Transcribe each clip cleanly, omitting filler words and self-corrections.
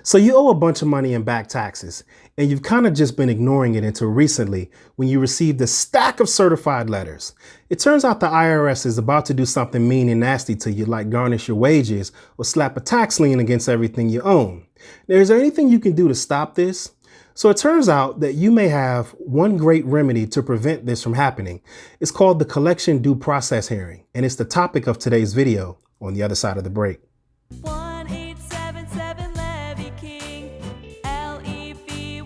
So you owe a bunch of money in back taxes, and you've kind of just been ignoring it until recently when you received a stack of certified letters. It turns out the IRS is about to do something mean and nasty to you, like garnish your wages or slap a tax lien against everything you own. Now, is there anything you can do to stop this? So it turns out that you may have one great remedy to prevent this from happening. It's called the collection due process hearing, and it's the topic of today's video on the other side of the break. 1877 Levy King, Levy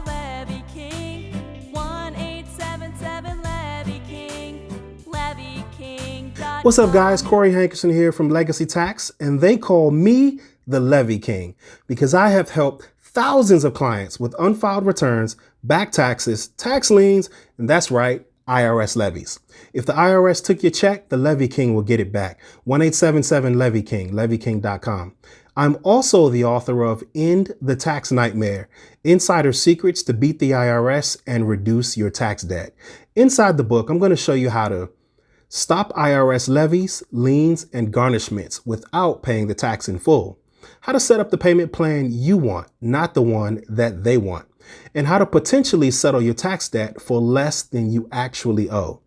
Levy King, 1877 Levy King, Levy King. What's up, guys? Corey Hankerson here from Legacy Tax, and they call me the Levy King because I have helped thousands of clients with unfiled returns, back taxes, tax liens, and that's right, IRS levies. If the IRS took your check, the Levy King will get it back. 1877 Levy King, levyking.com. I'm also the author of End the Tax Nightmare, Insider Secrets to Beat the IRS and Reduce Your Tax Debt. Inside the book, I'm going to show you how to stop IRS levies, liens, and garnishments without paying the tax in full. How to set up the payment plan you want, not the one that they want, and how to potentially settle your tax debt for less than you actually owe.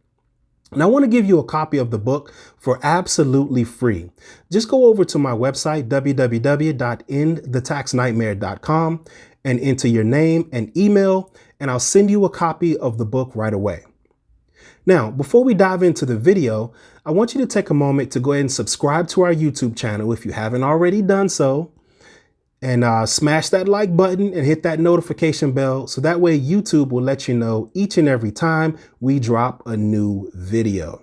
And I want to give you a copy of the book for absolutely free. Just go over to my website, www.endthetaxnightmare.com, and enter your name and email, and I'll send you a copy of the book right away. Now, before we dive into the video, I want you to take a moment to go ahead and subscribe to our YouTube channel if you haven't already done so, and smash that like button and hit that notification bell so that way YouTube will let you know each and every time we drop a new video.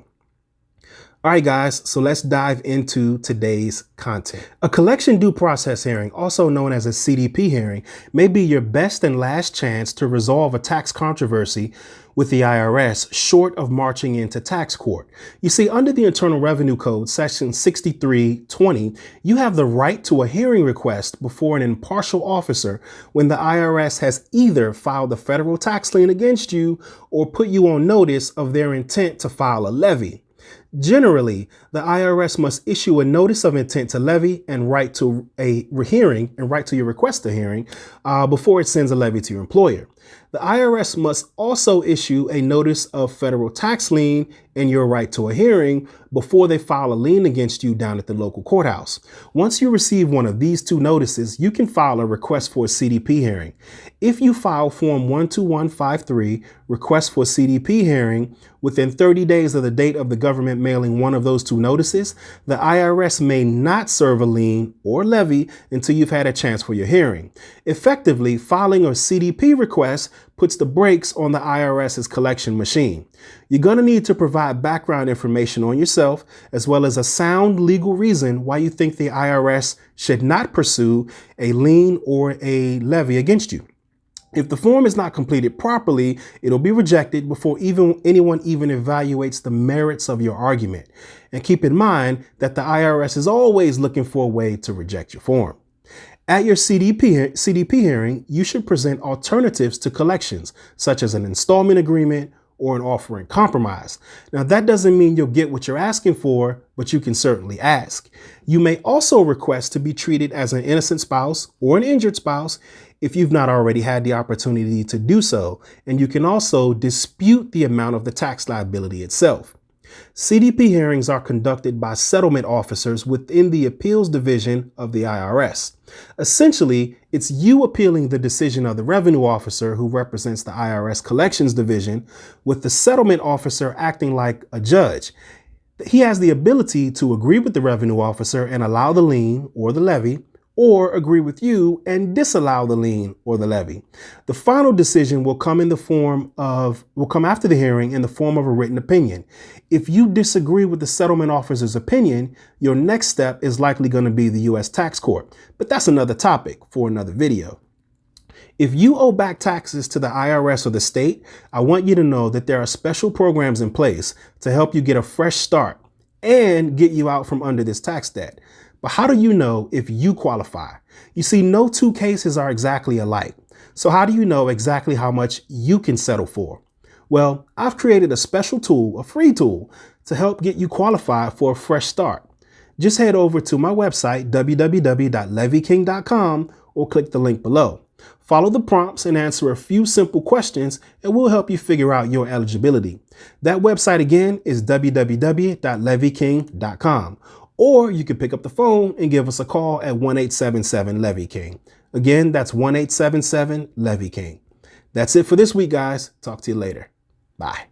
All right, guys, so let's dive into today's content. A collection due process hearing, also known as a CDP hearing, may be your best and last chance to resolve a tax controversy with the IRS short of marching into tax court. You see, under the Internal Revenue Code, Section 6320, you have the right to a hearing request before an impartial officer when the IRS has either filed a federal tax lien against you or put you on notice of their intent to file a levy. Generally, the IRS must issue a notice of intent to levy and write to a hearing and write to your request a hearing before it sends a levy to your employer. The IRS must also issue a notice of federal tax lien and your right to a hearing before they file a lien against you down at the local courthouse. Once you receive one of these two notices, you can file a request for a CDP hearing. If you file Form 12153, request for CDP hearing, within 30 days of the date of the government mailing one of those two notices, the IRS may not serve a lien or levy until you've had a chance for your hearing. Effectively, filing a CDP request puts the brakes on the IRS's collection machine. You're going to need to provide background information on yourself, as well as a sound legal reason why you think the IRS should not pursue a lien or a levy against you. If the form is not completed properly, it'll be rejected before anyone even evaluates the merits of your argument. And keep in mind that the IRS is always looking for a way to reject your form. At your CDP hearing, you should present alternatives to collections, such as an installment agreement or an offer in compromise. Now, that doesn't mean you'll get what you're asking for, but you can certainly ask. You may also request to be treated as an innocent spouse or an injured spouse if you've not already had the opportunity to do so, and you can also dispute the amount of the tax liability itself. CDP hearings are conducted by settlement officers within the appeals division of the IRS. Essentially, it's you appealing the decision of the revenue officer who represents the IRS collections division, with the settlement officer acting like a judge. He has the ability to agree with the revenue officer and allow the lien or the levy, or agree with you and disallow the lien or the levy. The final decision will come after the hearing in the form of a written opinion. If you disagree with the settlement officer's opinion, your next step is likely going to be the U.S. tax court, but that's another topic for another video. If you owe back taxes to the IRS or the state, I want you to know that there are special programs in place to help you get a fresh start and get you out from under this tax debt. But how do you know if you qualify? You see, no two cases are exactly alike. So how do you know exactly how much you can settle for? Well, I've created a special tool, a free tool, to help get you qualified for a fresh start. just head over to my website, www.levyking.com, or click the link below. Follow the prompts and answer a few simple questions, and we'll help you figure out your eligibility. That website again is www.levyking.com, or you can pick up the phone and give us a call at 1-877-LEVY-KING. Again, that's 1-877-LEVY-KING. That's it for this week, guys. Talk to you later. Bye.